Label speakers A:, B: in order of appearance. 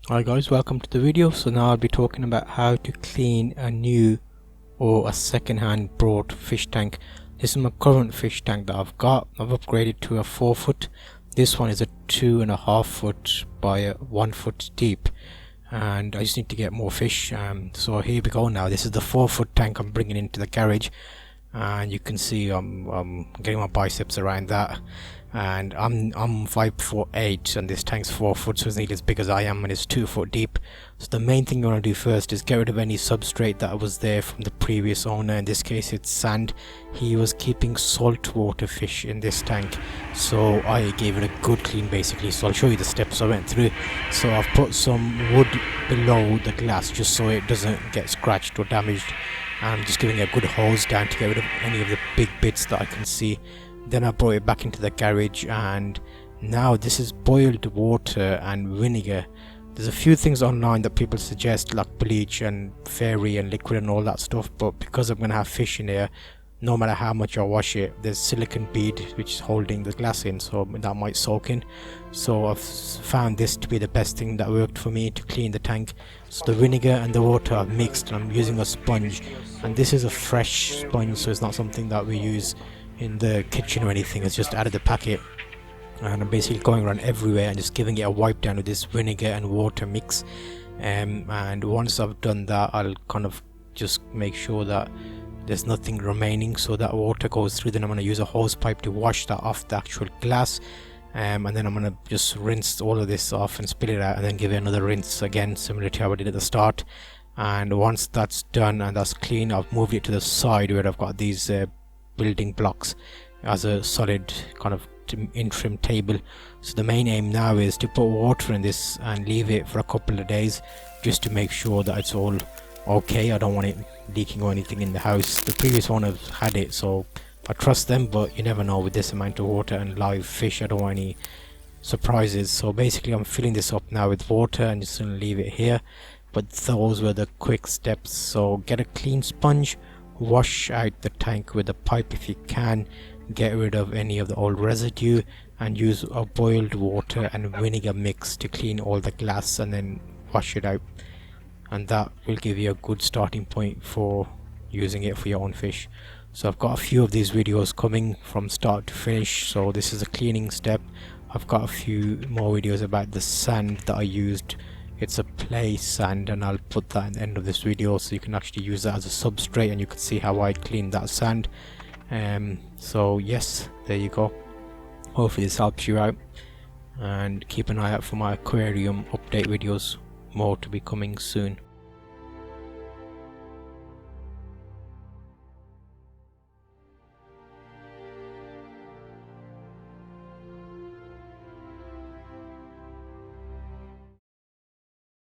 A: Hi guys, welcome to the video. So now I'll be talking about how to clean a new or a second-hand brought fish tank. This is my current fish tank that I've got. I've upgraded to a 4 foot. This one is a 2.5 foot by 1 foot deep, and I just need to get more fish. So here we go now. This is the 4 foot tank I'm bringing into the garage, and you can see I'm getting my biceps around that. And I'm 5'8", and this tank's 4 foot, so it's nearly as big as I am, and it's 2 foot deep. So the main thing you want to do first is get rid of any substrate that was there from the previous owner. In this case it's sand. He was keeping saltwater fish in this tank, so I gave it a good clean basically. So I'll show you the steps I went through. So I've put some wood below the glass just so it doesn't get scratched or damaged. I'm just giving it a good hose down to get rid of any of the big bits that I can see. Then I brought it back into the garage, and now this is boiled water and vinegar. There's a few things online that people suggest, like bleach and fairy and liquid and all that stuff, but because I'm gonna have fish in here, no matter how much I wash it, there's silicone bead which is holding the glass in, so that might soak in. So I've found this to be the best thing that worked for me to clean the tank. So the vinegar and the water I've mixed, and I'm using a sponge, and this is a fresh sponge, so it's not something that we use in the kitchen or anything. It's just out of the packet, and I'm basically going around everywhere and just giving it a wipe down with this vinegar and water mix. And once I've done that, I'll kind of just make sure that there's nothing remaining, so that water goes through. Then I'm going to use a hose pipe to wash that off the actual glass, and then I'm going to just rinse all of this off and spill it out, and then give it another rinse again, similar to how I did at the start. And once that's done and that's clean, I've moved it to the side where I've got these building blocks as a solid kind of interim table. So the main aim now is to put water in this and leave it for a couple of days just to make sure that it's all okay. I don't want it leaking or anything in the house. The previous one have had it, so I trust them, but you never know with this amount of water and live fish. I don't want any surprises. So basically I'm filling this up now with water and just gonna leave it here. But those were the quick steps. So get a clean sponge, wash out the tank with a pipe if you can, get rid of any of the old residue, and use a boiled water and vinegar mix to clean all the glass, and then wash it out, and that will give you a good starting point for using it for your own fish. So I've got a few of these videos coming from start to finish. So this is a cleaning step. I've got a few more videos about the sand that I used. It's a play sand, and I'll put that at the end of this video so you can actually use that as a substrate, and you can see how I cleaned that sand. So yes, there you go. Hopefully this helps you out, and keep an eye out for my aquarium update videos. More to be coming soon.